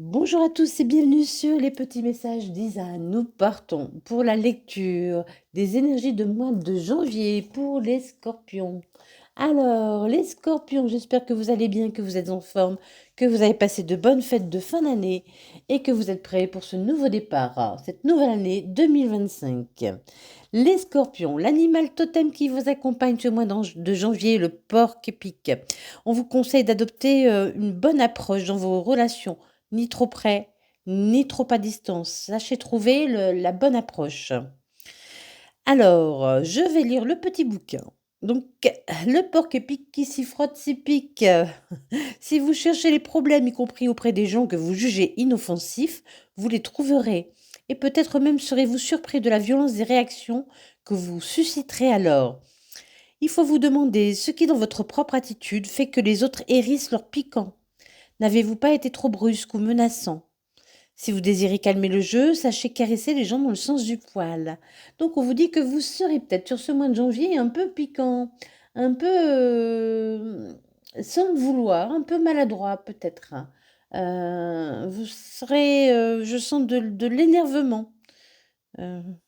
Bonjour à tous et bienvenue sur les petits messages d'Isa. Nous partons pour la lecture des énergies de mois de janvier pour les scorpions. Alors, les scorpions, j'espère que vous allez bien, que vous êtes en forme, que vous avez passé de bonnes fêtes de fin d'année et que vous êtes prêts pour ce nouveau départ, cette nouvelle année 2025. Les scorpions, l'animal totem qui vous accompagne ce mois de janvier, est le porc épic. On vous conseille d'adopter une bonne approche dans vos relations, ni trop près, ni trop à distance. Sachez trouver la bonne approche. Alors, je vais lire le petit bouquin. Donc, le porc-épic qui s'y frotte s'y pique. Si vous cherchez les problèmes, y compris auprès des gens que vous jugez inoffensifs, vous les trouverez. Et peut-être même serez-vous surpris de la violence des réactions que vous susciterez alors. Il faut vous demander ce qui, dans votre propre attitude, fait que les autres hérissent leur piquant. N'avez-vous pas été trop brusque ou menaçant? Si vous désirez calmer le jeu, sachez caresser les gens dans le sens du poil. Donc on vous dit que vous serez peut-être sur ce mois de janvier un peu piquant, un peu sans le vouloir, un peu maladroit peut-être. Vous serez, je sens de l'énervement,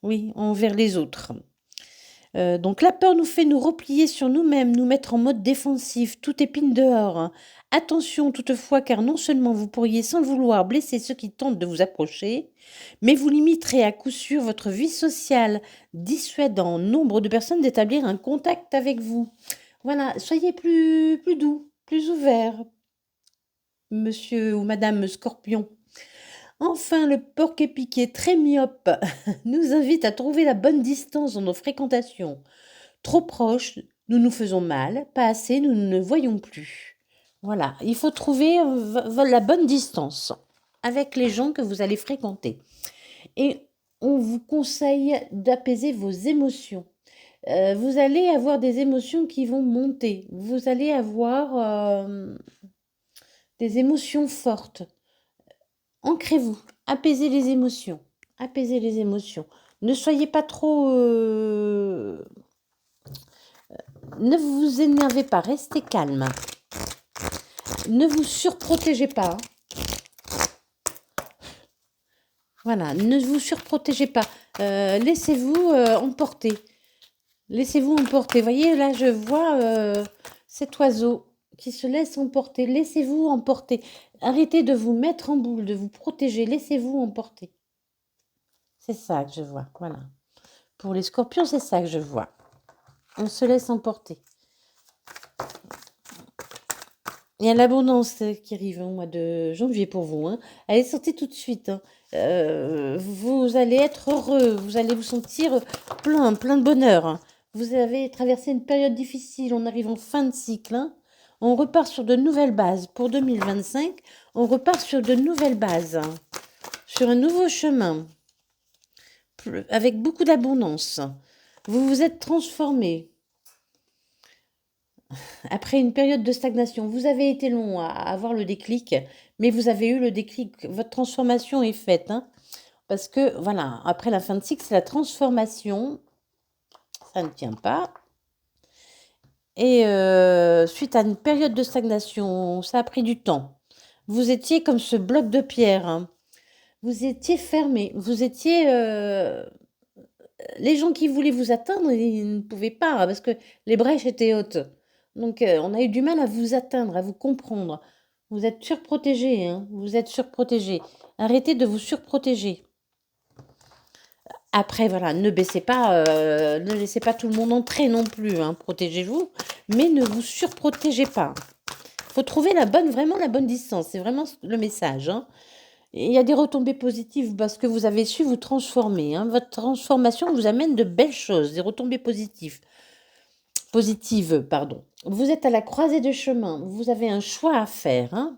oui, envers les autres. Donc la peur nous fait nous replier sur nous-mêmes, nous mettre en mode défensif, tout épine dehors, hein. Attention toutefois, car non seulement vous pourriez sans le vouloir blesser ceux qui tentent de vous approcher, mais vous limiterez à coup sûr votre vie sociale, dissuadant nombre de personnes d'établir un contact avec vous. Voilà, soyez plus doux, plus ouvert, monsieur ou madame Scorpion. Enfin, le porc-épic très myope nous invite à trouver la bonne distance dans nos fréquentations. Trop proches, nous nous faisons mal, pas assez, nous ne voyons plus. Voilà, il faut trouver la bonne distance avec les gens que vous allez fréquenter. Et on vous conseille d'apaiser vos émotions. Vous allez avoir des émotions qui vont monter. Vous allez avoir des émotions fortes. Ancrez-vous, apaisez les émotions. Apaisez les émotions. Ne soyez pas trop ne vous énervez pas, restez calme. Ne vous surprotégez pas. Voilà, ne vous surprotégez pas. Laissez-vous emporter. Laissez-vous emporter. Vous voyez, là, je vois cet oiseau qui se laisse emporter. Laissez-vous emporter. Arrêtez de vous mettre en boule, de vous protéger. Laissez-vous emporter. C'est ça que je vois. Voilà. Pour les scorpions, c'est ça que je vois. On se laisse emporter. Il y a l'abondance qui arrive au mois de janvier pour vous, hein. Elle est sortie tout de suite, hein. Vous allez être heureux, vous allez vous sentir plein de bonheur, hein. Vous avez traversé une période difficile, on arrive en fin de cycle, hein. On repart sur de nouvelles bases. Pour 2025, on repart sur de nouvelles bases, hein. Sur un nouveau chemin, avec beaucoup d'abondance. Vous vous êtes transformé. Après une période de stagnation, vous avez été long à avoir le déclic, mais vous avez eu le déclic. Votre transformation est faite, hein, parce que, voilà, après la fin de cycle, c'est la transformation. Ça ne tient pas. Et suite à une période de stagnation, ça a pris du temps. Vous étiez comme ce bloc de pierre, hein. Vous étiez fermé. Vous étiez... les gens qui voulaient vous atteindre, ils ne pouvaient pas, hein, parce que les brèches étaient hautes. Donc, on a eu du mal à vous atteindre, à vous comprendre. Vous êtes surprotégé, hein, vous êtes surprotégé. Arrêtez de vous surprotéger. Après, voilà, ne baissez pas, ne laissez pas tout le monde entrer non plus, hein, protégez-vous, mais ne vous surprotégez pas. Il faut trouver vraiment la bonne distance, c'est vraiment le message, hein. Et il y a des retombées positives parce que vous avez su vous transformer, hein. Votre transformation vous amène de belles choses, des retombées positives, pardon. Vous êtes à la croisée de chemin, vous avez un choix à faire, hein.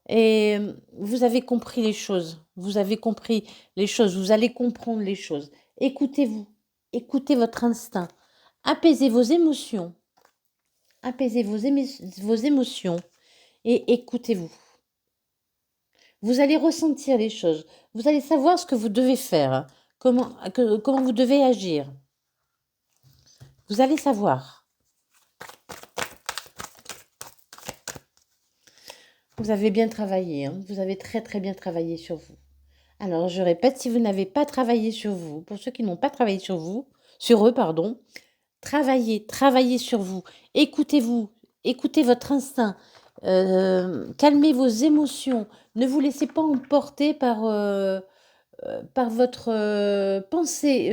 Et vous avez compris les choses. Vous avez compris les choses. Vous allez comprendre les choses. Écoutez-vous. Écoutez votre instinct. Apaisez vos émotions. Apaisez vos émotions. Et écoutez-vous. Vous allez ressentir les choses. Vous allez savoir ce que vous devez faire, hein. Comment vous devez agir. Vous allez savoir. Vous avez bien travaillé, hein. Vous avez très très bien travaillé sur vous. Alors, je répète, si vous n'avez pas travaillé sur vous, pour ceux qui n'ont pas travaillé sur vous, sur eux, pardon, travaillez sur vous. Écoutez-vous, écoutez votre instinct, calmez vos émotions. Ne vous laissez pas emporter par votre pensée,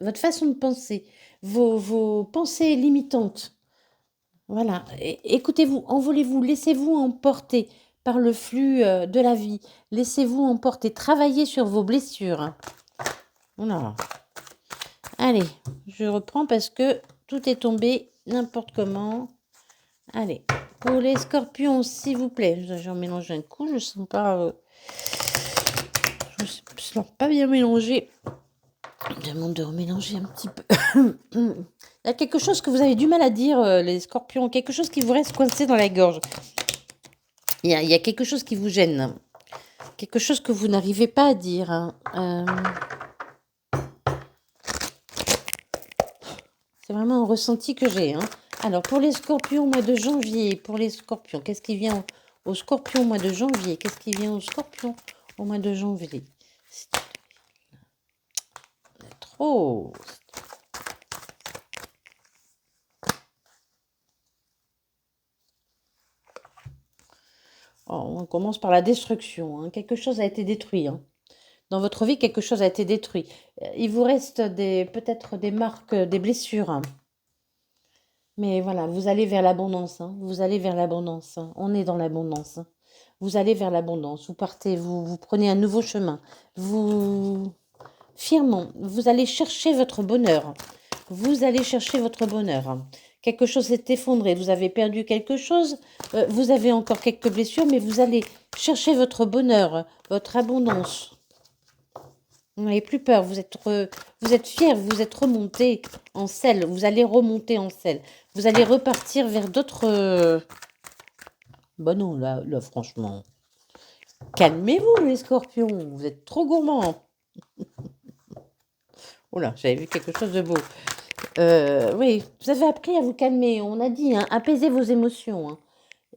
votre façon de penser, vos pensées limitantes. Voilà, écoutez-vous, envolez-vous, laissez-vous emporter par le flux de la vie. Laissez-vous emporter, travaillez sur vos blessures. Voilà. Allez, je reprends parce que tout est tombé n'importe comment. Allez, pour les scorpions, s'il vous plaît. J'en mélange un coup, je sens pas... je sens pas bien mélangé. Je demande de remélanger un petit peu. Il y a quelque chose que vous avez du mal à dire, les scorpions. Quelque chose qui vous reste coincé dans la gorge. Il y a quelque chose qui vous gêne. Quelque chose que vous n'arrivez pas à dire. Hein. C'est vraiment un ressenti que j'ai. Hein. Alors, pour les scorpions, mois de janvier, pour les scorpions, qu'est-ce qui vient aux scorpions au mois de janvier? Qu'est-ce qui vient aux scorpions au mois de janvier? Trop. Oh, on commence par la destruction. Hein. Quelque chose a été détruit. Hein. Dans votre vie, quelque chose a été détruit. Il vous reste peut-être des marques, des blessures. Hein. Mais voilà, vous allez vers l'abondance. Hein. Vous allez vers l'abondance. Hein. On est dans l'abondance. Hein. Vous allez vers l'abondance. Vous partez, vous prenez un nouveau chemin. Fièrement, vous allez chercher votre bonheur. Vous allez chercher votre bonheur. Quelque chose s'est effondré. Vous avez perdu quelque chose. Vous avez encore quelques blessures, mais vous allez chercher votre bonheur, votre abondance. Vous n'avez plus peur, vous êtes fier, vous êtes remonté en selle, vous allez remonter en selle. Vous allez repartir vers d'autres... Bah non, là, franchement. Calmez-vous, les scorpions, vous êtes trop gourmands. Oh là, j'avais vu quelque chose de beau. Oui, vous avez appris à vous calmer, on a dit, hein, apaisez vos émotions.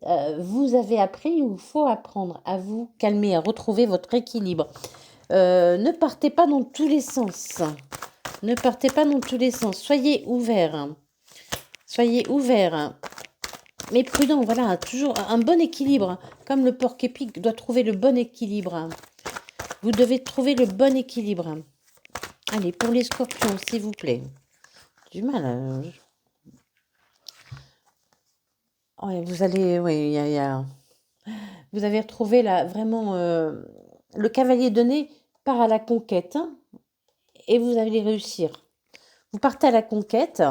Hein. Vous avez appris, ou il faut apprendre à vous calmer, à retrouver votre équilibre. Ne partez pas dans tous les sens. Ne partez pas dans tous les sens. Soyez ouverts. Soyez ouverts. Mais prudent, voilà. Toujours un bon équilibre. Comme le porc-épic doit trouver le bon équilibre. Vous devez trouver le bon équilibre. Allez, pour les scorpions, s'il vous plaît. Du mal. Ouais, vous allez... Oui, vous avez retrouvé là, vraiment... le cavalier de nez part à la conquête. Hein, et vous allez réussir. Vous partez à la conquête,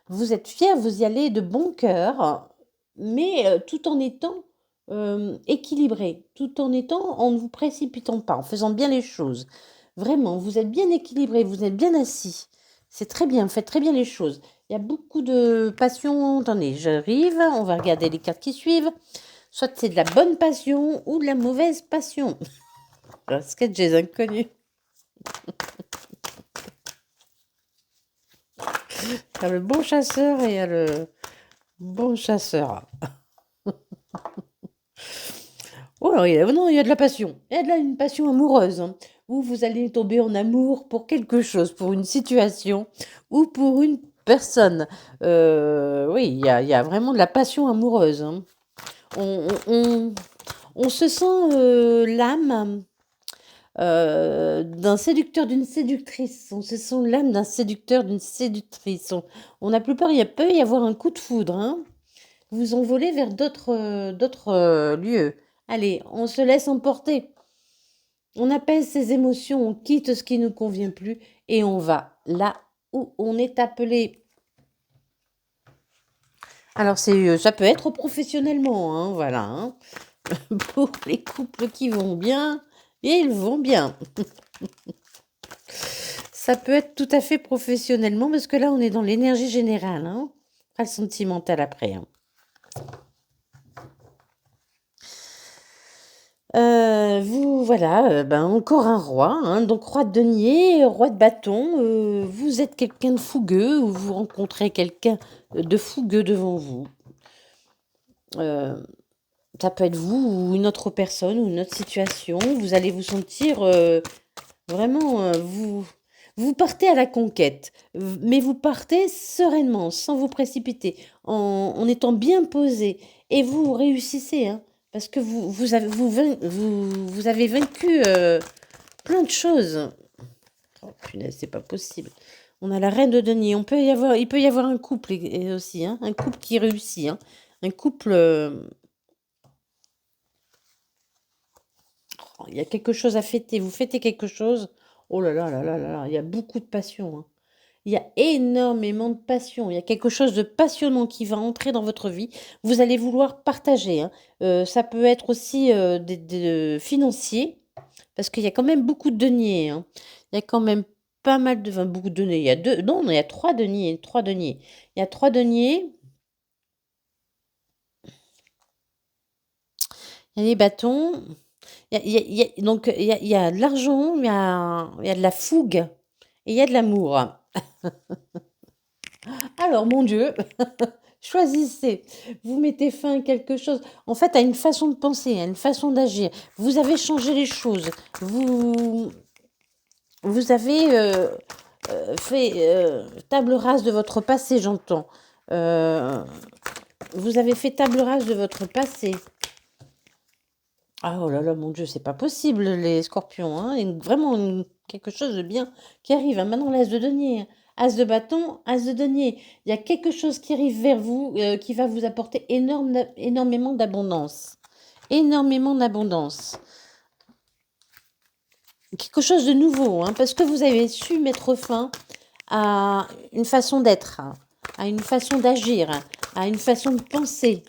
vous êtes fiers, vous y allez de bon cœur, mais tout en étant équilibré, tout en ne vous précipitant pas, en faisant bien les choses. Vraiment, vous êtes bien équilibré, vous êtes bien assis. C'est très bien, faites très bien les choses. Il y a beaucoup de passion. Attendez, j'arrive, on va regarder les cartes qui suivent. Soit c'est de la bonne passion ou de la mauvaise passion. Le sketch des inconnus. Il y a le bon chasseur et il y a le bon chasseur. Oh, non, il y a de la passion. Il y a de une passion amoureuse. Hein, où vous allez tomber en amour pour quelque chose, pour une situation ou pour une personne. Oui, il y a vraiment de la passion amoureuse. Hein. On se sent l'âme d'un séducteur, d'une séductrice. On se sent l'âme d'un séducteur, d'une séductrice. On n'a plus peur, il peut y avoir un coup de foudre. Hein. Vous envolez vers d'autres lieux. Allez, on se laisse emporter. On apaise ses émotions, on quitte ce qui ne nous convient plus et on va là où on est appelé. Alors, ça peut être professionnellement, hein, voilà. Hein. Pour les couples qui vont bien, et ils vont bien. Ça peut être tout à fait professionnellement, parce que là, on est dans l'énergie générale. Hein. Pas le sentimental après. Hein. Vous, voilà, encore un roi. Hein, donc, roi de denier, roi de bâton. Vous êtes quelqu'un de fougueux, ou vous rencontrez quelqu'un de fougueux devant vous. Ça peut être vous ou une autre personne ou une autre situation. Vous allez vous sentir vraiment, vous partez à la conquête, mais vous partez sereinement, sans vous précipiter, en étant bien posé. Et vous réussissez, hein, parce que vous avez vaincu plein de choses. Oh, punaise, c'est pas possible. On a la reine de denier. Il peut y avoir un couple aussi, hein, un couple qui réussit, hein, un couple. Il y a quelque chose à fêter. Vous fêtez quelque chose. Oh là là là là là là, il y a beaucoup de passion, hein. Il y a énormément de passion. Il y a quelque chose de passionnant qui va entrer dans votre vie. Vous allez vouloir partager, hein. Ça peut être aussi financier, parce qu'il y a quand même beaucoup de deniers, hein. Il y a quand même pas mal de... Enfin, beaucoup de deniers. Il y a deux... Non, il y a trois deniers. Trois deniers. Il y a trois deniers. Il y a les bâtons. Donc, il y a de l'argent, il y a de la fougue et il y a de l'amour. Alors, mon Dieu, choisissez. Vous mettez fin à quelque chose. En fait, à une façon de penser, à une façon d'agir. Vous avez changé les choses. Vous avez fait table rase de votre passé, j'entends. Vous avez fait table rase de votre passé. Ah oh là là, mon Dieu, c'est pas possible, les scorpions, hein. Vraiment quelque chose de bien qui arrive, hein. Maintenant, l'as de denier, hein. As de bâton, as de denier. Il y a quelque chose qui arrive vers vous qui va vous apporter énormément d'abondance. Énormément d'abondance. Quelque chose de nouveau, hein, parce que vous avez su mettre fin à une façon d'être, hein, à une façon d'agir, hein, à une façon de penser.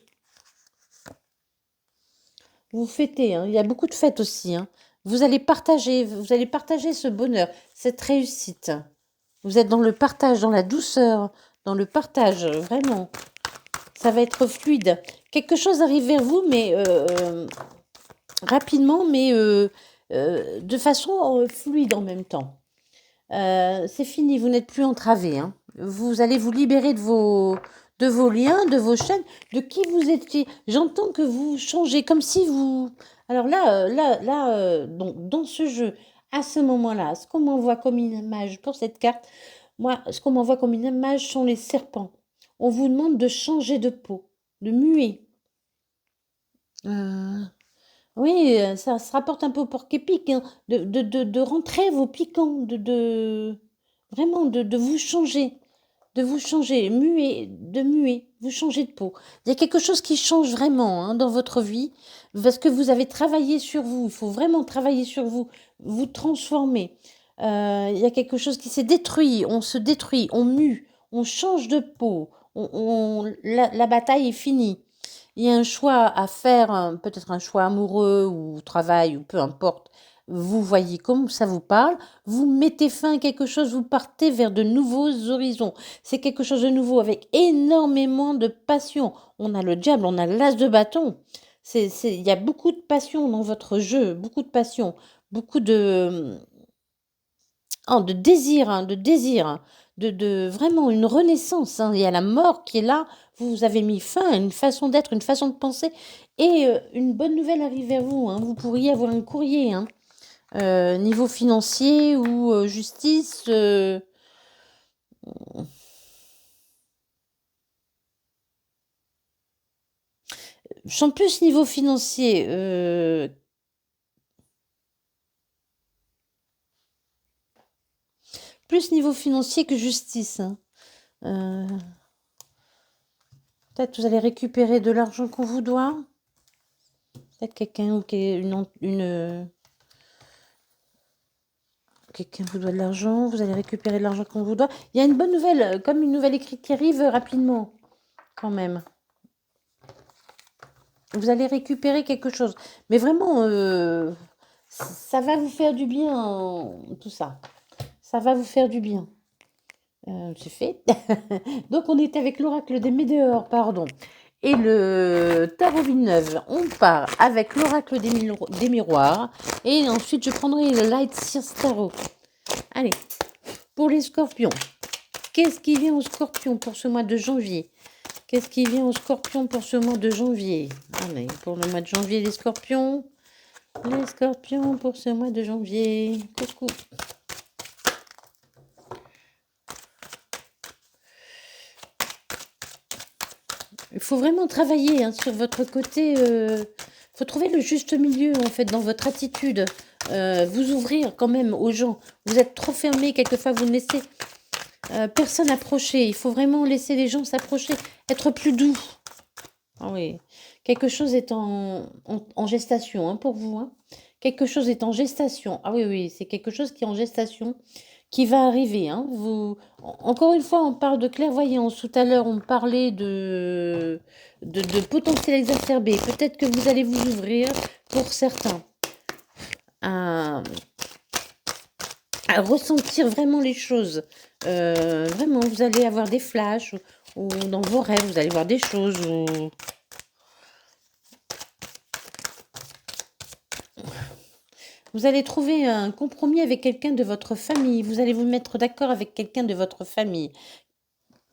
Vous fêtez, hein. Il y a beaucoup de fêtes aussi, hein. Vous allez partager ce bonheur, cette réussite. Vous êtes dans le partage, dans la douceur, dans le partage, vraiment. Ça va être fluide. Quelque chose arrive vers vous, mais rapidement, mais de façon fluide en même temps. C'est fini, vous n'êtes plus entravé, hein. Vous allez vous libérer de vos liens, de vos chaînes, de qui vous étiez. J'entends que vous changez, comme si vous... Alors là, dans ce jeu, à ce moment-là, ce qu'on m'envoie comme une image pour cette carte, moi, ce qu'on m'envoie comme une image sont les serpents. On vous demande de changer de peau, de muer. Oui, ça se rapporte un peu au porc-épic, hein, de rentrer vos piquants, vraiment de vous changer. De vous changer, muer, vous changer de peau. Il y a quelque chose qui change vraiment, hein, dans votre vie, parce que vous avez travaillé sur vous. Il faut vraiment travailler sur vous, vous transformer. Il y a quelque chose qui s'est détruit, on se détruit, on mue, on change de peau, la bataille est finie. Il y a un choix à faire, hein, peut-être un choix amoureux ou au travail ou peu importe. Vous voyez comme ça vous parle, vous mettez fin à quelque chose, vous partez vers de nouveaux horizons. C'est quelque chose de nouveau avec énormément de passion. On a le diable, on a l'as de bâton. Il y a beaucoup de passion dans votre jeu, beaucoup de passion, beaucoup de désir, hein, de vraiment une renaissance, hein. Il y a la mort qui est là. Vous avez mis fin à une façon d'être, une façon de penser. Et une bonne nouvelle arrive vers vous, hein. Vous pourriez avoir un courrier, hein, niveau financier ou justice. Je sens plus niveau financier. Plus niveau financier que justice, hein. Peut-être vous allez récupérer de l'argent qu'on vous doit. Peut-être quelqu'un ou quelqu'un vous doit de l'argent, vous allez récupérer de l'argent qu'on vous doit. Il y a une bonne nouvelle, comme une nouvelle écrite qui arrive rapidement, quand même. Vous allez récupérer quelque chose. Mais vraiment, ça va vous faire du bien, tout ça. Ça va vous faire du bien. C'est fait. Donc, on est avec l'oracle des Médéors, pardon. Et le tarot Villeneuve. On part avec l'oracle des miroirs. Et ensuite, je prendrai le Light Sears Tarot. Allez, pour les scorpions. Qu'est-ce qui vient aux scorpions pour ce mois de janvier? Qu'est-ce qui vient aux scorpions pour ce mois de janvier? Allez, pour le mois de janvier, les scorpions. Les scorpions pour ce mois de janvier. Coucou. Il faut vraiment travailler hein, sur votre côté. Faut trouver le juste milieu en fait dans votre attitude. Vous ouvrir quand même aux gens. Vous êtes trop fermé, quelquefois vous ne laissez personne approcher. Il faut vraiment laisser les gens s'approcher, être plus doux. Ah oui, quelque chose est en gestation hein, pour vous. Hein. Quelque chose est en gestation. Ah oui, oui, c'est quelque chose qui est en gestation, qui va arriver. Hein. Encore une fois, on parle de clairvoyance. Tout à l'heure, on parlait de potentiel exacerbé. Peut-être que vous allez vous ouvrir pour certains à ressentir vraiment les choses. Vraiment, vous allez avoir des flashs ou dans vos rêves, vous allez voir des choses. Vous allez trouver un compromis avec quelqu'un de votre famille. Vous allez vous mettre d'accord avec quelqu'un de votre famille.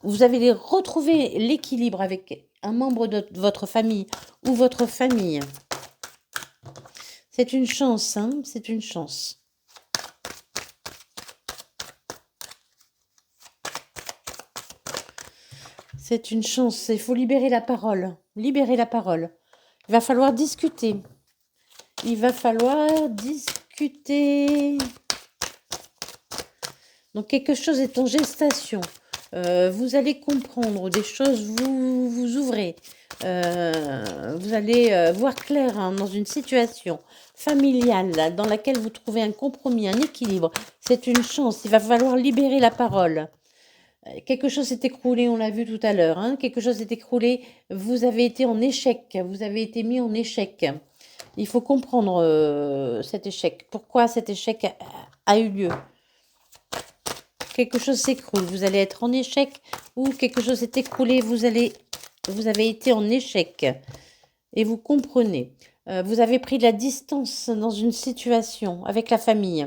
Vous allez retrouver l'équilibre avec un membre de votre famille ou votre famille. C'est une chance, hein, c'est une chance. C'est une chance. Il faut libérer la parole. Libérer la parole. Il va falloir discuter. Il va falloir discuter. Donc quelque chose est en gestation. Vous allez comprendre des choses, vous vous ouvrez. Vous allez voir clair hein, dans une situation familiale là, dans laquelle vous trouvez un compromis, un équilibre. C'est une chance. Il va falloir libérer la parole. Quelque chose s'est écroulé, on l'a vu tout à l'heure. Hein, quelque chose s'est écroulé. Vous avez été en échec. Vous avez été mis en échec. Il faut comprendre cet échec. Pourquoi cet échec a eu lieu? Quelque chose s'écroule, vous allez être en échec ou quelque chose s'est écroulé, vous avez été en échec et vous comprenez. Vous avez pris de la distance dans une situation avec la famille.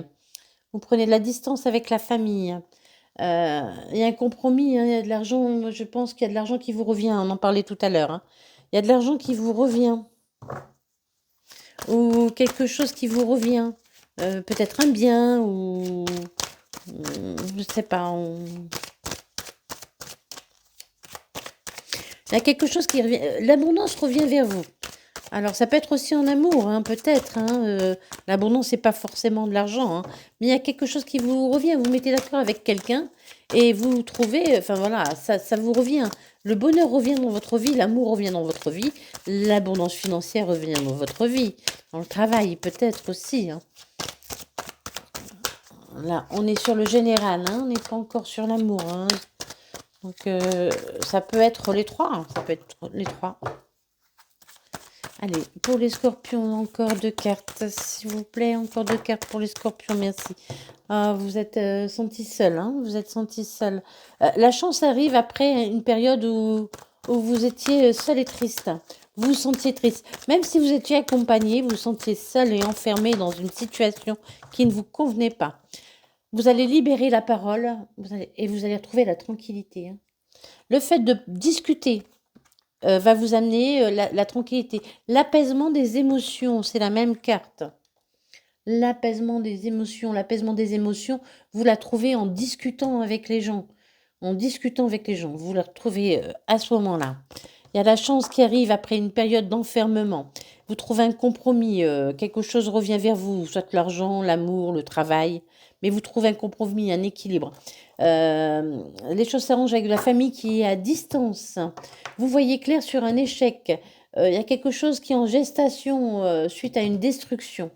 Vous prenez de la distance avec la famille. Il y a un compromis, hein, il y a de l'argent, je pense qu'il y a de l'argent qui vous revient, on en parlait tout à l'heure. Hein. Il y a de l'argent qui vous revient. Ou quelque chose qui vous revient. Peut-être un bien ou... je sais pas. Il y a quelque chose qui revient. L'abondance revient vers vous. Alors, ça peut être aussi en amour, hein, peut-être. Hein, l'abondance, c'est pas forcément de l'argent. Hein, mais il y a quelque chose qui vous revient. Vous mettez d'accord avec quelqu'un et vous trouvez... Enfin, voilà, ça vous revient. Le bonheur revient dans votre vie, l'amour revient dans votre vie, l'abondance financière revient dans votre vie. Dans le travail, peut-être aussi. Hein. Là, on est sur le général, hein, on n'est pas encore sur l'amour. Hein. Donc, ça peut être les trois. Hein, ça peut être les trois. Allez, pour les scorpions, encore 2 cartes, s'il vous plaît. Encore 2 cartes pour les scorpions, merci. Ah, vous êtes senti seul, hein, vous êtes senti seul. La chance arrive après une période où vous étiez seul et triste. Vous vous sentiez triste. Même si vous étiez accompagné, vous vous sentiez seul et enfermé dans une situation qui ne vous convenait pas. Vous allez libérer la parole et vous allez retrouver la tranquillité. Hein. Le fait de discuter va vous amener la tranquillité. L'apaisement des émotions, c'est la même carte. L'apaisement des émotions, vous la trouvez en discutant avec les gens. En discutant avec les gens, vous la retrouvez à ce moment-là. Il y a la chance qui arrive après une période d'enfermement. Vous trouvez un compromis, quelque chose revient vers vous, soit l'argent, l'amour, le travail, mais vous trouvez un compromis, un équilibre. Les choses s'arrangent avec la famille qui est à distance. Vous voyez clair sur un échec. Il y a quelque chose qui est en gestation suite à une destruction.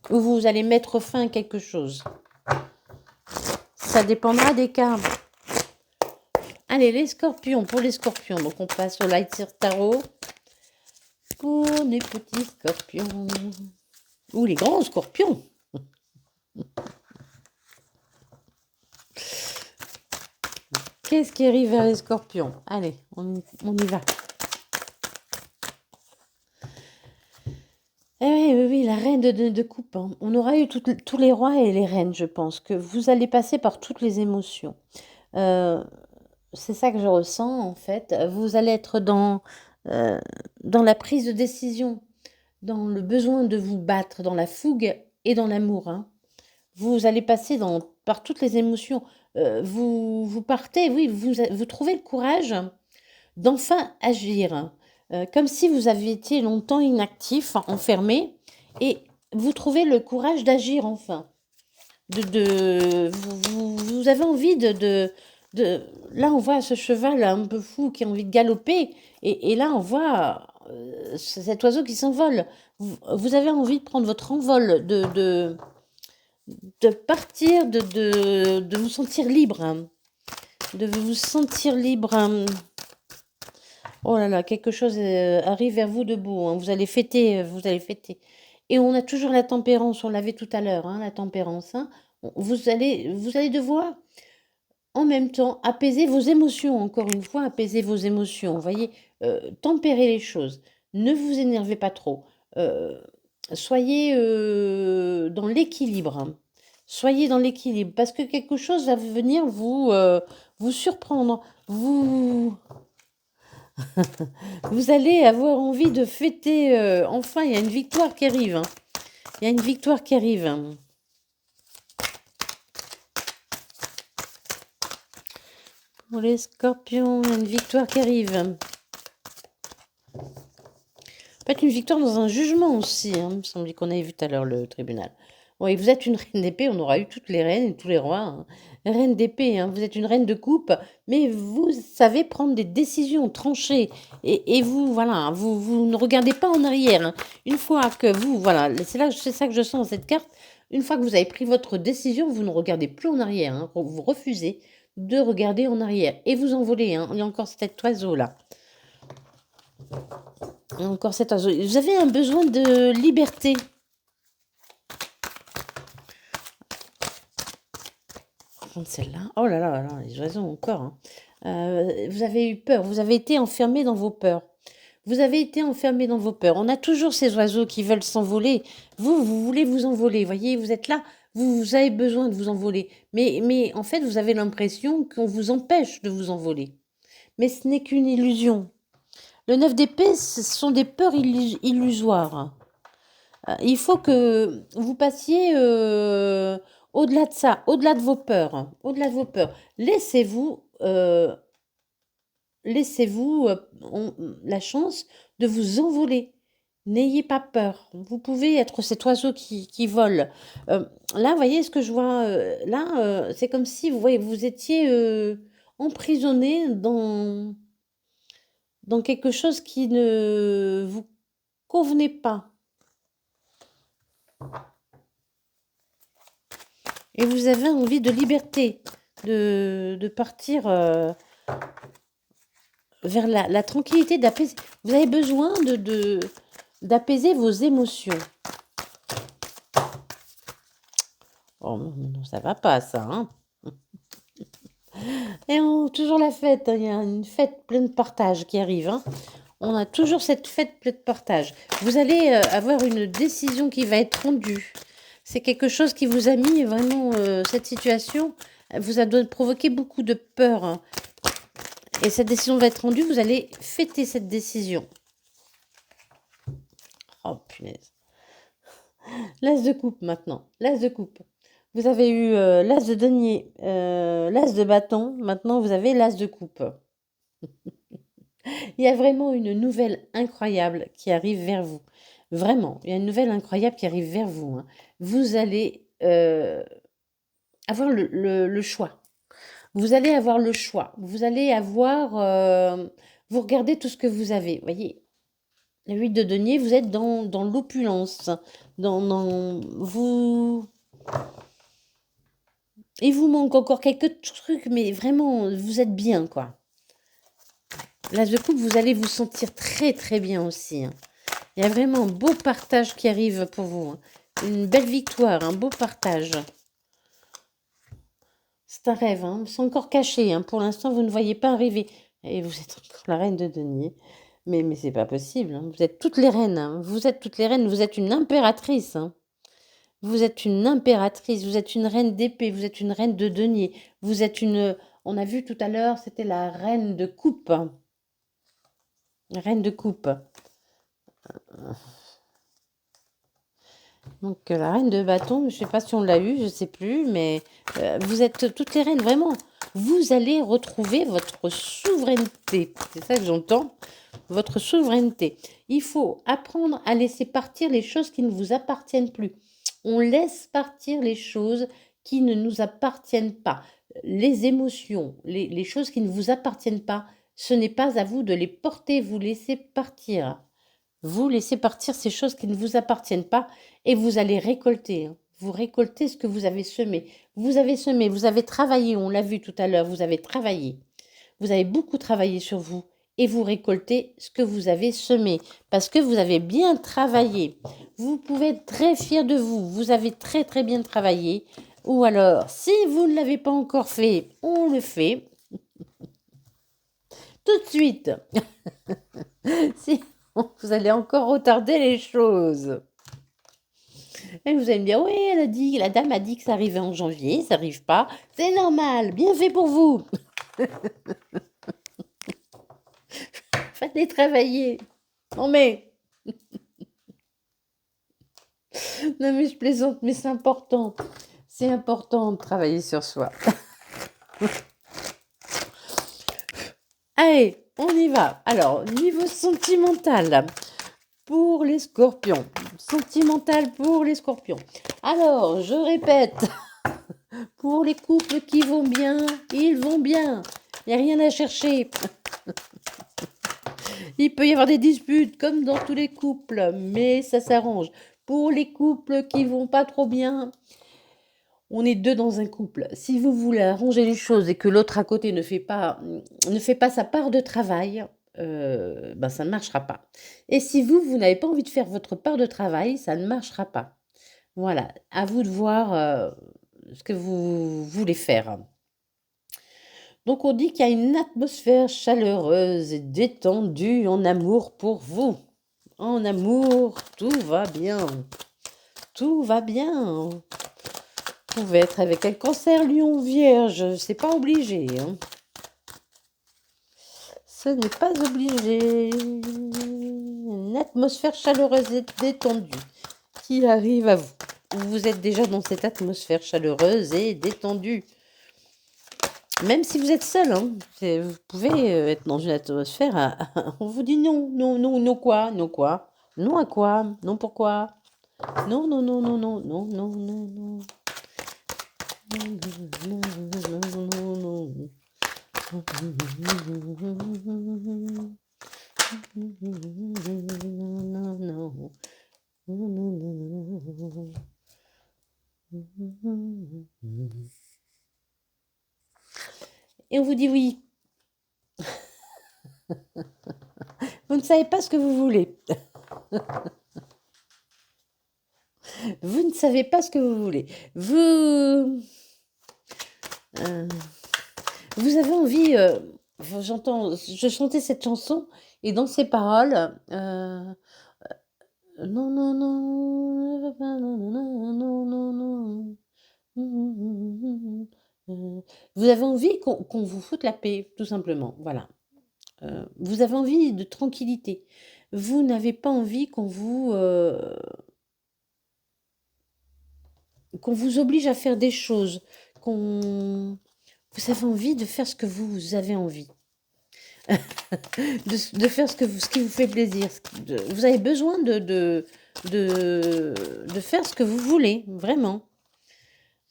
Où vous allez mettre fin à quelque chose. Ça dépendra des cartes. Allez, les scorpions, pour les scorpions. Donc, on passe au Light Seer Tarot. Pour les petits scorpions. Ou les grands scorpions. Qu'est-ce qui arrive vers les scorpions? Allez, on y va. Oui, la reine de coupe. Hein. On aura eu tous les rois et les reines, je pense, que vous allez passer par toutes les émotions. c'est ça que je ressens en fait. Vous allez être euh, dans la prise de décision, dans le besoin de vous battre, dans la fougue et dans l'amour, hein. Vous allez passer par toutes les émotions. Vous partez, oui, vous trouvez le courage d'enfin agir, hein. Comme si vous aviez été longtemps inactif, enfermé, et vous trouvez le courage d'agir enfin. Vous avez envie de... Là, on voit ce cheval un peu fou qui a envie de galoper, et là, on voit cet oiseau qui s'envole. Vous avez envie de prendre votre envol, de partir, de vous sentir libre, hein. De vous sentir libre, hein. Oh là là, quelque chose arrive vers vous de beau, hein. Vous allez fêter, vous allez fêter. Et on a toujours la tempérance, on l'avait tout à l'heure, hein, la tempérance, hein. Vous allez devoir en même temps apaiser vos émotions, encore une fois, apaiser vos émotions. Vous voyez, tempérer les choses. Ne vous énervez pas trop. Euh, Soyez dans l'équilibre, hein. Soyez dans l'équilibre, parce que quelque chose va venir vous surprendre. Vous allez avoir envie de fêter. Enfin, il y a une victoire qui arrive, hein. Il y a une victoire qui arrive, hein. Pour les scorpions, il y a une victoire qui arrive. Peut-être une victoire dans un jugement aussi, hein. Il me semble qu'on avait vu tout à l'heure le tribunal. Oui, vous êtes une reine d'épée, on aura eu toutes les reines et tous les rois, hein. Reine d'épée, hein, vous êtes une reine de coupe, mais vous savez prendre des décisions tranchées. Et vous, voilà, vous ne regardez pas en arrière, hein. Une fois que vous, voilà, c'est ça que je sens dans cette carte. Une fois que vous avez pris votre décision, vous ne regardez plus en arrière, hein. Vous refusez de regarder en arrière. Et vous envolez, hein. Il y a encore cet oiseau là. Il y a encore cet oiseau. Vous avez un besoin de liberté. Prendre celle-là. Oh là là, là, les oiseaux encore, hein. Vous avez eu peur. Vous avez été enfermé dans vos peurs. Vous avez été enfermé dans vos peurs. On a toujours ces oiseaux qui veulent s'envoler. Vous voulez vous envoler. Voyez, vous êtes là. Vous avez besoin de vous envoler. Mais en fait, vous avez l'impression qu'on vous empêche de vous envoler. Mais ce n'est qu'une illusion. Le 9 d'épée, ce sont des peurs illusoires. Il faut que vous passiez au-delà de ça, au-delà de vos peurs, hein, au-delà de vos peurs. Laissez-vous la chance de vous envoler. N'ayez pas peur. Vous pouvez être cet oiseau qui vole. Là, vous voyez ce que je vois. Là, c'est comme si vous voyez, vous étiez emprisonné dans quelque chose qui ne vous convenait pas. Et vous avez envie de liberté, de partir vers la tranquillité, d'apaiser. Vous avez besoin d'apaiser vos émotions. Oh non, non, ça va pas ça, hein. Et toujours la fête, hein. Il y a une fête pleine de partage qui arrive, hein. On a toujours cette fête pleine de partage. Vous allez avoir une décision qui va être rendue. C'est quelque chose qui vous a mis vraiment, cette situation vous a provoqué beaucoup de peur, hein. Et cette décision va être rendue, vous allez fêter cette décision. Oh punaise. L'as de coupe maintenant. L'as de coupe. Vous avez eu l'as de denier, l'as de bâton. Maintenant, vous avez l'as de coupe. Il y a vraiment une nouvelle incroyable qui arrive vers vous. Vraiment, il y a une nouvelle incroyable qui arrive vers vous, hein. Vous allez avoir le choix. Vous allez avoir le choix. Vous allez avoir... vous regardez tout ce que vous avez. Vous voyez, la 8 de denier, vous êtes dans l'opulence. Il vous manque encore quelques trucs, mais vraiment, vous êtes bien, quoi. L'as de coupe, vous allez vous sentir très, très bien aussi, hein. Il y a vraiment un beau partage qui arrive pour vous, hein. Une belle victoire, un beau partage. C'est un rêve, hein. C'est encore caché, hein. Pour l'instant, vous ne voyez pas arriver. Et vous êtes encore la reine de denier. Mais c'est pas possible, hein. Vous êtes toutes les reines, hein. Vous êtes toutes les reines. Vous êtes une impératrice, hein. Vous êtes une impératrice. Vous êtes une reine d'épée. Vous êtes une reine de denier. Vous êtes une... On a vu tout à l'heure, c'était la reine de coupe. La reine de coupe. Donc la reine de bâton, je ne sais pas si on l'a eu, je ne sais plus, mais vous êtes toutes les reines, vraiment. Vous allez retrouver votre souveraineté. C'est ça que j'entends, votre souveraineté. Il faut apprendre à laisser partir les choses qui ne vous appartiennent plus. On laisse partir les choses qui ne nous appartiennent pas. Les émotions, les choses qui ne vous appartiennent pas, ce n'est pas à vous de les porter, vous laissez partir. Vous laissez partir ces choses qui ne vous appartiennent pas et vous allez récolter. Vous récoltez ce que vous avez semé. Vous avez semé, vous avez travaillé, on l'a vu tout à l'heure, vous avez travaillé. Vous avez beaucoup travaillé sur vous et vous récoltez ce que vous avez semé parce que vous avez bien travaillé. Vous pouvez être très fier de vous. Vous avez très très bien travaillé. Ou alors, si vous ne l'avez pas encore fait, on le fait tout de suite. Si vous allez encore retarder les choses. Et vous allez me dire, oui, la dame a dit que ça arrivait en janvier, ça n'arrive pas. C'est normal, bien fait pour vous. Fallait travailler. Non mais... Non mais je plaisante, mais c'est important. C'est important de travailler sur soi. Allez, on y va. Alors, niveau sentimental, pour les scorpions. Sentimental pour les scorpions. Alors, je répète, pour les couples qui vont bien, ils vont bien. Il n'y a rien à chercher. Il peut y avoir des disputes comme dans tous les couples, mais ça s'arrange. Pour les couples qui vont pas trop bien, on est deux dans un couple. Si vous voulez arranger les choses et que l'autre à côté ne fait pas sa part de travail, ben ça ne marchera pas. Et si vous n'avez pas envie de faire votre part de travail, ça ne marchera pas. Voilà, à vous de voir ce que vous voulez faire. Donc on dit qu'il y a une atmosphère chaleureuse et détendue en amour pour vous. En amour, tout va bien. Tout va bien. Vous pouvez être avec un cancer, lion, vierge, c'est pas obligé. Hein. Ce n'est pas obligé. Une atmosphère chaleureuse et détendue qui arrive à vous. Vous êtes déjà dans cette atmosphère chaleureuse et détendue. Même si vous êtes seul, hein, vous pouvez être dans une atmosphère. On vous dit non, non, non, non quoi, non quoi, non à quoi, non pourquoi, non, non, non, non, non, non, non, non, non. Et on vous dit oui. Vous ne savez pas ce que vous voulez. Vous ne savez pas ce que vous voulez. Vous avez envie... je chantais cette chanson et dans ces paroles... non, non, non, non, non, non. Vous avez envie qu'on vous foute la paix, tout simplement. Voilà. Vous avez envie de tranquillité. Vous n'avez pas envie qu'on vous oblige à faire des choses. Vous avez envie de faire ce que vous avez envie. de faire ce qui vous fait plaisir. Vous avez besoin de faire ce que vous voulez, vraiment.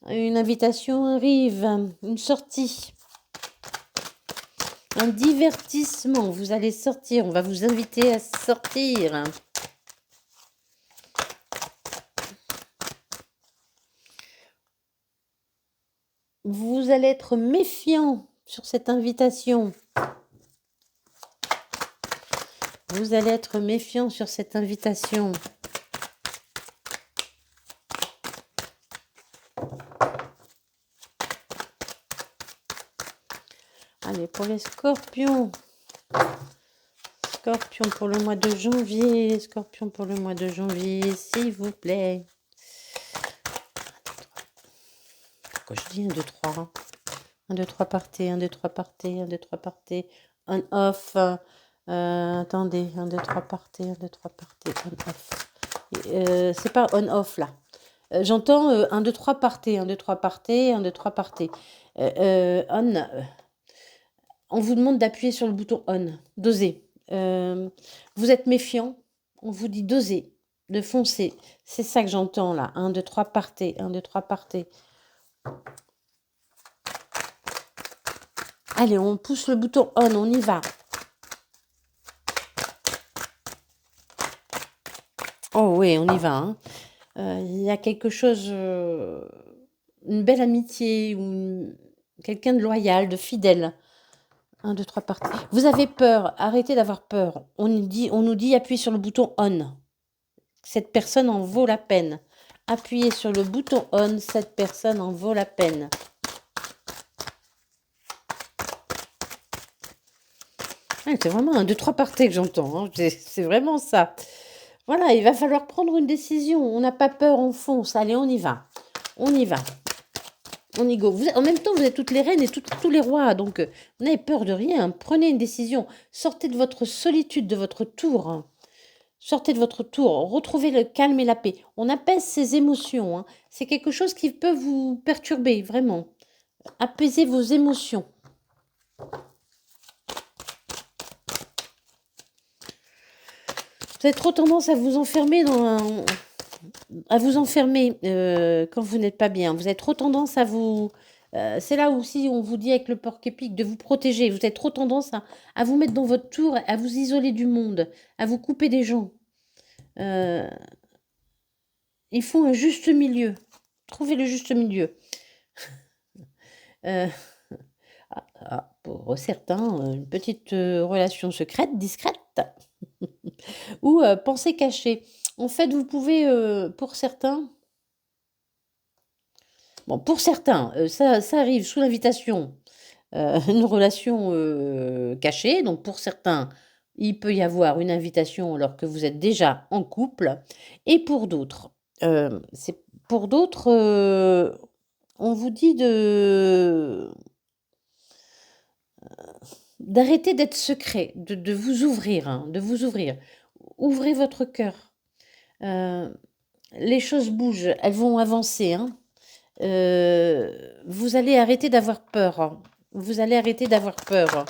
Une invitation arrive, une sortie. Un divertissement, vous allez sortir, on va vous inviter à sortir. Vous allez être méfiant sur cette invitation. Vous allez être méfiant sur cette invitation. Allez, pour les scorpions. Scorpion pour le mois de janvier. Scorpion pour le mois de janvier, s'il vous plaît. Pourquoi je dis 1, 2, 3 1, 2, 3, partez. 1, 2, 3, partez. 1, 2, 3, partez. On, off. Attendez. 1, 2, 3, partez. 1, 2, 3, partez. On, off. C'est pas on, off, là. J'entends 1, 2, 3, partez. 1, 2, 3, partez. 1, 2, 3, partez. On. On vous demande d'appuyer sur le bouton on. Doser. Vous êtes méfiant. On vous dit doser. De foncer. C'est ça que j'entends, là. 1, 2, 3, partez. 1, 2, 3, partez. Allez, on pousse le bouton on, on y va. Oh oui, on y va. Hein. Il y a quelque chose, une belle amitié, ou quelqu'un de loyal, de fidèle. 1, 2, 3, partez. Vous avez peur, arrêtez d'avoir peur. On nous dit appuyez sur le bouton on. Cette personne en vaut la peine. Appuyez sur le bouton on, cette personne en vaut la peine. C'est vraiment 1, 2, 3 partez que j'entends. Hein. C'est vraiment ça. Voilà, il va falloir prendre une décision. On n'a pas peur, on fonce. Allez, on y va. On y va. On y go. En même temps, vous êtes toutes les reines et tous les rois. Donc, vous n'avez peur de rien. Prenez une décision. Sortez de votre solitude, de votre tour. Hein. Sortez de votre tour. Retrouvez le calme et la paix. On apaise ses émotions. Hein. C'est quelque chose qui peut vous perturber, vraiment. Apaisez vos émotions. Vous avez trop tendance à vous enfermer quand vous n'êtes pas bien. Vous avez trop tendance à vous... c'est là aussi on vous dit avec le porc-épic de vous protéger. Vous avez trop tendance à vous mettre dans votre tour, à vous isoler du monde, à vous couper des gens. Il faut un juste milieu. Trouvez le juste milieu. Pour certains, une petite relation secrète, discrète. Ou pensée cachée. En fait, vous pouvez, pour certains... Bon, pour certains, ça arrive sous l'invitation, une relation cachée. Donc, pour certains, il peut y avoir une invitation alors que vous êtes déjà en couple. Et pour d'autres, on vous dit d'arrêter d'être secret, de vous ouvrir, hein, de vous ouvrir. Ouvrez votre cœur. Les choses bougent, elles vont avancer. Hein. Vous allez arrêter d'avoir peur. Hein. Vous allez arrêter d'avoir peur.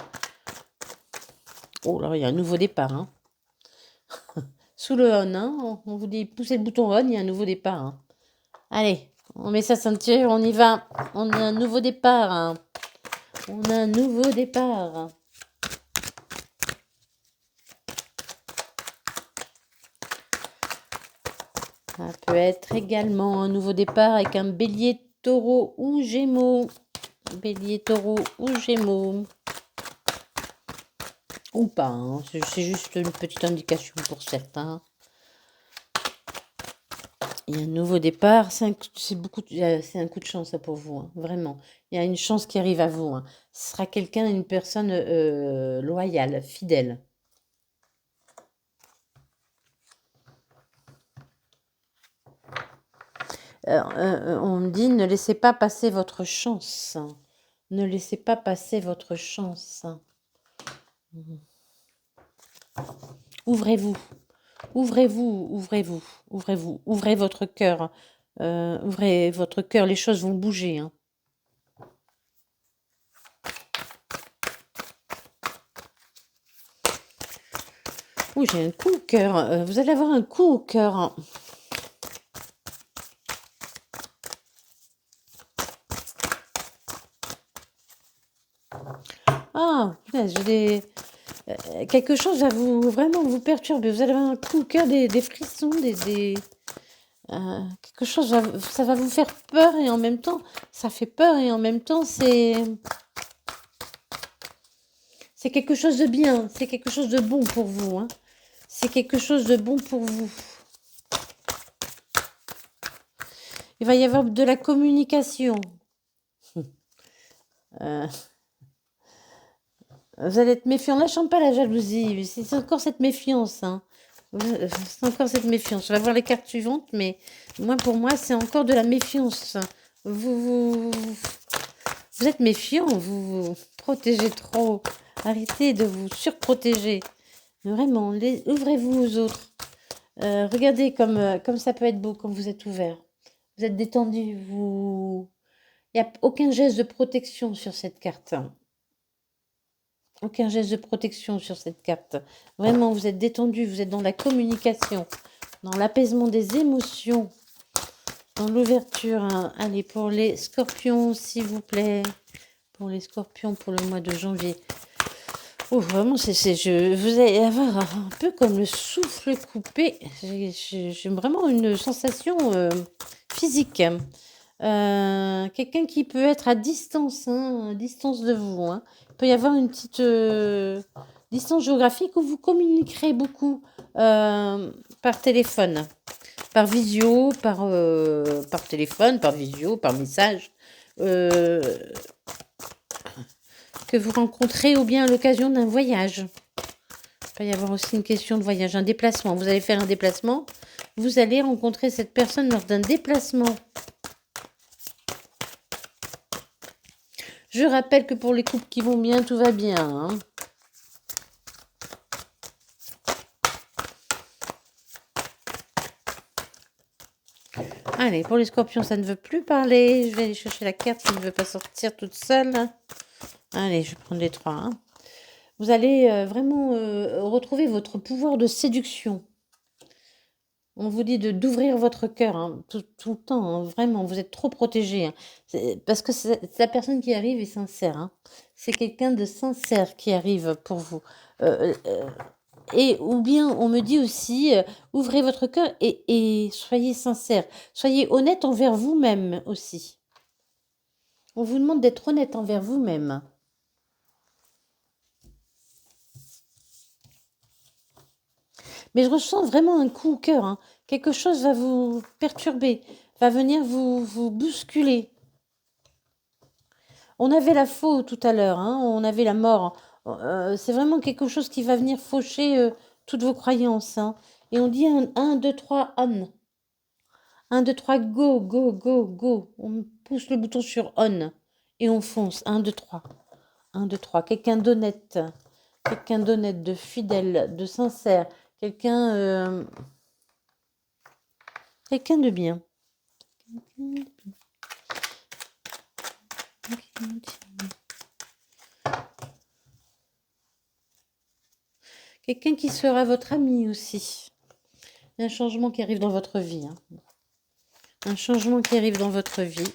Oh là, il y a un nouveau départ. Hein. Sous le on, hein, on vous dit poussez le bouton on, il y a un nouveau départ. Hein. Allez, on met sa ceinture, on y va. On a un nouveau départ. Hein. On a un nouveau départ. Ça peut être également un nouveau départ avec un bélier, taureau ou gémeaux. Bélier, taureau ou gémeaux. Ou pas, hein. C'est juste une petite indication pour certains. Il y a un nouveau départ, c'est un coup de chance ça, pour vous, hein, vraiment. Il y a une chance qui arrive à vous. Hein. Ce sera quelqu'un, une personne loyale, fidèle. On me dit, ne laissez pas passer votre chance. Ne laissez pas passer votre chance. Ouvrez-vous. Ouvrez-vous, ouvrez-vous, ouvrez-vous. Ouvrez votre cœur. Ouvrez votre cœur, les choses vont bouger. Hein. Oui, j'ai un coup au cœur. Vous allez avoir un coup au cœur. Hein. Ah, j'ai quelque chose va vraiment vous perturber. Vous allez avoir un coup au cœur, des frissons, quelque chose, ça va vous faire peur et en même temps, ça fait peur et en même temps, c'est quelque chose de bien, c'est quelque chose de bon pour vous. Hein. C'est quelque chose de bon pour vous. Il va y avoir de la communication. Vous allez être méfiant. Lâchez pas la jalousie. C'est encore cette méfiance. Hein. C'est encore cette méfiance. Je vais voir les cartes suivantes, mais pour moi, c'est encore de la méfiance. Vous êtes méfiant, vous vous protégez trop. Arrêtez de vous surprotéger. Vraiment, ouvrez-vous aux autres. Regardez comme ça peut être beau quand vous êtes ouvert. Vous êtes détendu, vous... Il n'y a aucun geste de protection sur cette carte. Aucun geste de protection sur cette carte. Vraiment, vous êtes détendu, vous êtes dans la communication, dans l'apaisement des émotions, dans l'ouverture. Hein. Allez, pour les scorpions, s'il vous plaît. Pour les scorpions, pour le mois de janvier. Oh, vraiment, vous allez avoir un peu comme le souffle coupé. J'ai vraiment une sensation physique. Quelqu'un qui peut être à distance, hein, à distance de vous. Hein. Il peut y avoir une petite distance géographique où vous communiquerez beaucoup par téléphone, par visio, par téléphone, par visio, par message. Que vous rencontrez ou bien à l'occasion d'un voyage. Il peut y avoir aussi une question de voyage, un déplacement. Vous allez faire un déplacement, vous allez rencontrer cette personne lors d'un déplacement. Je rappelle que pour les couples qui vont bien, tout va bien. Hein. Allez, pour les scorpions, ça ne veut plus parler. Je vais aller chercher la carte qui ne veut pas sortir toute seule. Allez, je vais prendre les trois. Hein. Vous allez vraiment retrouver votre pouvoir de séduction. On vous dit d'ouvrir votre cœur hein, tout le temps, hein, vraiment, vous êtes trop protégé. Hein. Parce que la personne qui arrive est sincère. Hein. C'est quelqu'un de sincère qui arrive pour vous. Et ou bien on me dit aussi, ouvrez votre cœur et soyez sincère. Soyez honnête envers vous-même aussi. On vous demande d'être honnête envers vous-même. Mais je ressens vraiment un coup au cœur. Hein. Quelque chose va vous perturber, va venir vous bousculer. On avait la faux tout à l'heure, hein, on avait la mort. C'est vraiment quelque chose qui va venir faucher toutes vos croyances. Hein. Et on dit 1, 2, 3, on. 1, 2, 3, go, go, go, go. On pousse le bouton sur on et on fonce. 1, 2, 3. 1, 2, 3. Quelqu'un d'honnête. Quelqu'un d'honnête, de fidèle, de sincère. Quelqu'un de bien. Quelqu'un qui sera votre ami aussi. Il y a un changement qui arrive dans votre vie. Hein. Un changement qui arrive dans votre vie.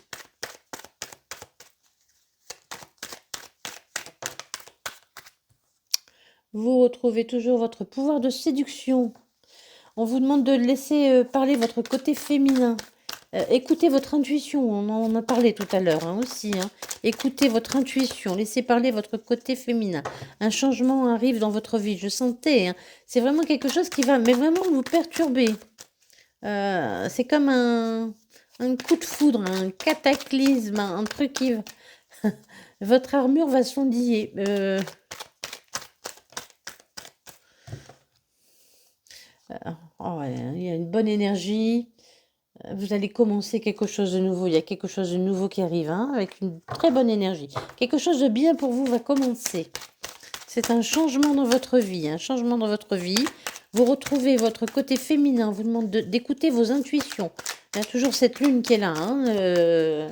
Vous retrouvez toujours votre pouvoir de séduction. On vous demande de laisser parler votre côté féminin. Écoutez votre intuition, on en a parlé tout à l'heure hein, aussi. Hein. Écoutez votre intuition, laissez parler votre côté féminin. Un changement arrive dans votre vie, je sentais. Hein. C'est vraiment quelque chose qui va mais vraiment vous perturber. C'est comme un coup de foudre, un cataclysme, un truc qui... votre armure va sondiller. Oh, ouais, il y a une bonne énergie. Vous allez commencer quelque chose de nouveau. Il y a quelque chose de nouveau qui arrive, hein, avec une très bonne énergie. Quelque chose de bien pour vous va commencer. C'est un changement dans votre vie, un changement dans votre vie. Vous retrouvez votre côté féminin. On vous demande d'écouter vos intuitions. Il y a toujours cette lune qui est là. Hein,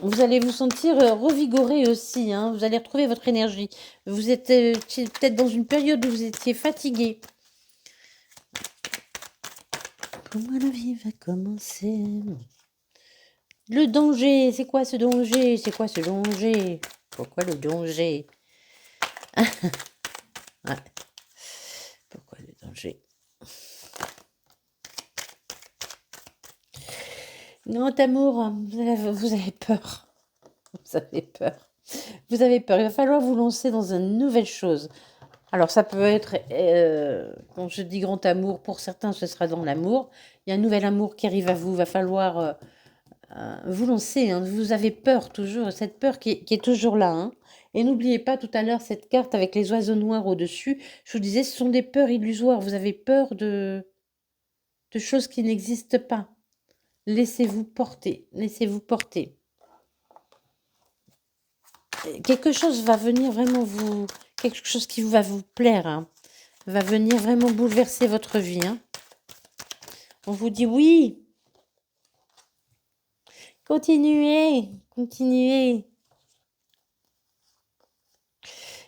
vous allez vous sentir revigoré aussi. Hein, vous allez retrouver votre énergie. Vous êtes peut-être dans une période où vous étiez fatigué. Pour moi, la vie va commencer. Le danger, c'est quoi ce danger? C'est quoi ce danger? Pourquoi le danger? Ouais. Pourquoi le danger? Non, amour, vous avez peur. Vous avez peur. Vous avez peur. Il va falloir vous lancer dans une nouvelle chose. Alors, ça peut être, quand je dis grand amour, pour certains, ce sera dans l'amour. Il y a un nouvel amour qui arrive à vous. Il va falloir vous lancer. Hein. Vous avez peur toujours. Cette peur qui est toujours là. Hein. Et n'oubliez pas tout à l'heure cette carte avec les oiseaux noirs au-dessus. Je vous disais, ce sont des peurs illusoires. Vous avez peur de choses qui n'existent pas. Laissez-vous porter. Laissez-vous porter. quelque chose va venir vraiment vous... Quelque chose qui va vous plaire, hein, va venir vraiment bouleverser votre vie. Hein. On vous dit oui, continuez, continuez.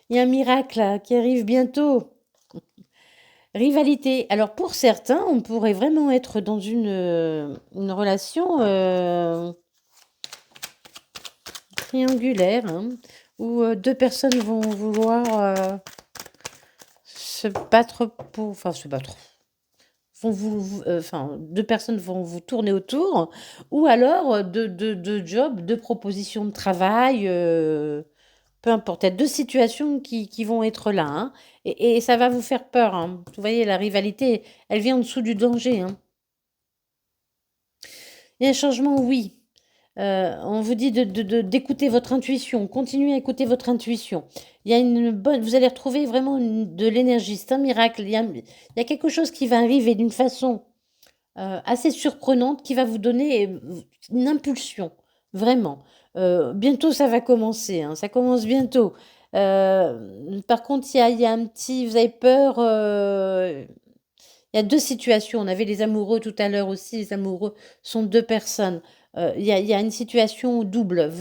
Il y a un miracle là, qui arrive bientôt. Rivalité. Alors pour certains, on pourrait vraiment être dans une relation triangulaire, hein, où deux personnes vont vouloir se battre pour... Enfin, se battre. Enfin, deux personnes vont vous tourner autour, ou alors de jobs, de propositions de travail, peu importe. Il y a deux situations qui vont être là, hein, et ça va vous faire peur. Hein. Vous voyez, la rivalité, elle vient en dessous du danger. Hein. Il y a un changement, oui. On vous dit d'écouter votre intuition. Continuez à écouter votre intuition. Il y a une bonne... Vous allez retrouver vraiment de l'énergie. C'est un miracle. Il y a quelque chose qui va arriver d'une façon assez surprenante qui va vous donner une impulsion, vraiment. Bientôt, ça va commencer, hein, ça commence bientôt. Par contre, il y a un petit... Vous avez peur... il y a deux situations. On avait les amoureux tout à l'heure aussi. Les amoureux sont deux personnes. Il y a une situation double.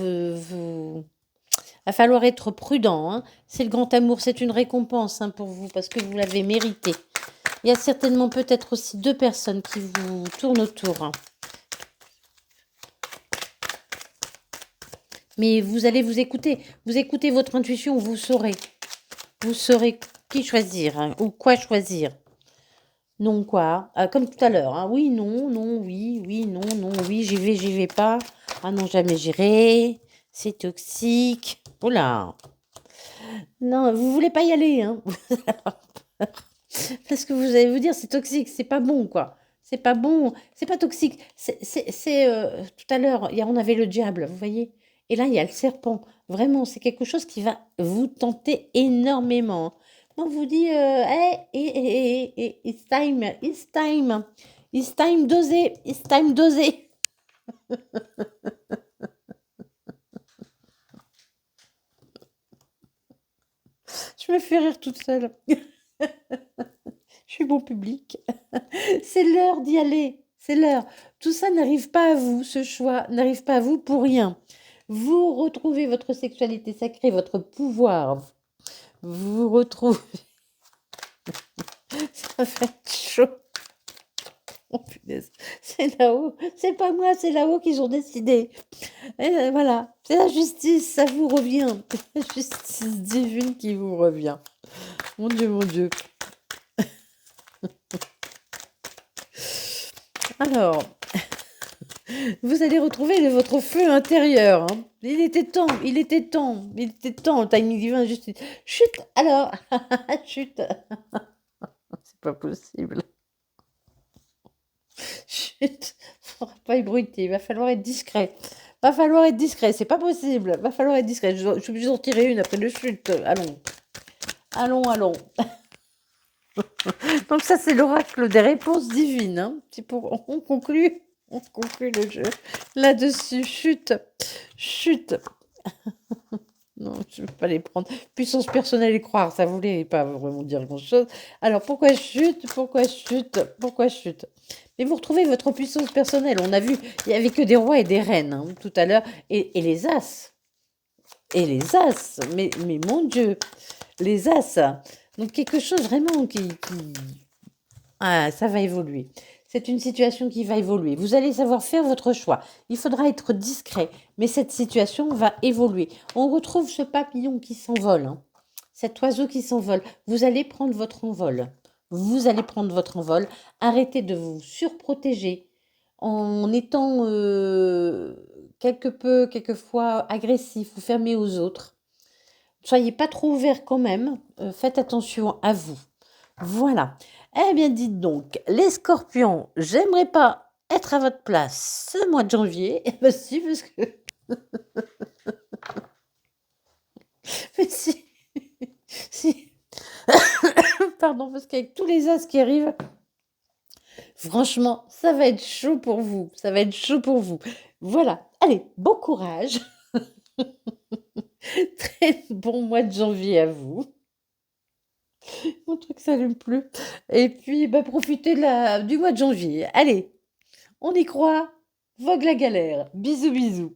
Va falloir être prudent. Hein. C'est le grand amour. C'est une récompense hein, pour vous parce que vous l'avez mérité. Il y a certainement peut-être aussi deux personnes qui vous tournent autour. Hein. Mais vous allez vous écouter. Vous écoutez votre intuition, vous saurez. Vous saurez qui choisir hein, ou quoi choisir. Non, quoi. Comme tout à l'heure. Hein. Oui, non, non, oui, oui, non, non, oui, j'y vais pas. Ah non, jamais j'irai. C'est toxique. Oh là. Non, vous voulez pas y aller. Hein. Parce que vous allez vous dire, c'est toxique, c'est pas bon, quoi. C'est pas bon, c'est pas toxique. Tout à l'heure, on avait le diable, vous voyez? Et là, il y a le serpent. Vraiment, c'est quelque chose qui va vous tenter énormément. On vous dit, it's time, it's time, it's time d'oser, it's time d'oser. Je me fais rire toute seule. Je suis bon public. C'est l'heure d'y aller. C'est l'heure. Tout ça n'arrive pas à vous. Ce choix n'arrive pas à vous pour rien. Vous retrouvez votre sexualité sacrée, votre pouvoir. Vous retrouvez. Ça va être chaud. Oh punaise. C'est là-haut. C'est pas moi, c'est là-haut qu'ils ont décidé. Et voilà. C'est la justice, ça vous revient. La justice divine qui vous revient. Mon Dieu, mon Dieu. Alors, vous allez retrouver votre feu intérieur. Hein. Il était temps, il était temps, il était temps, le timing divin, juste... Chut, alors, chut. C'est pas possible. Chut, faudra pas ébruiter, il va falloir être discret. Va falloir être discret, c'est pas possible. Va falloir être discret. Je suis obligée d'en tirer une après le chut. Allons. Allons, allons. Donc ça, c'est l'oracle des réponses divines. Hein. C'est pour... On conclut le jeu là-dessus. Chut. Chut. Non, je ne veux pas les prendre. Puissance personnelle et croire, ça voulait pas vraiment dire grand-chose. Alors, pourquoi chute? Pourquoi chute? Pourquoi chute? Mais vous retrouvez votre puissance personnelle. On a vu, il n'y avait que des rois et des reines hein, tout à l'heure. Et les as. Et les as. Mais mon Dieu, les as. Donc, quelque chose vraiment qui... Ah, ça va évoluer. C'est une situation qui va évoluer. Vous allez savoir faire votre choix. Il faudra être discret, mais cette situation va évoluer. On retrouve ce papillon qui s'envole, hein. Cet oiseau qui s'envole. Vous allez prendre votre envol. Vous allez prendre votre envol. Arrêtez de vous surprotéger en étant quelquefois agressif ou fermé aux autres. Soyez pas trop ouvert quand même. Faites attention à vous. Voilà. Eh bien, dites donc, les scorpions, j'aimerais pas être à votre place ce mois de janvier. Eh bien, si, parce que... Mais si... si... Pardon, parce qu'avec tous les as qui arrivent, franchement, ça va être chaud pour vous. Ça va être chaud pour vous. Voilà. Allez, bon courage. Très bon mois de janvier à vous. Mon truc s'allume plus. Et puis, bah, profitez du mois de janvier. Allez, on y croit. Vogue la galère. Bisous, bisous.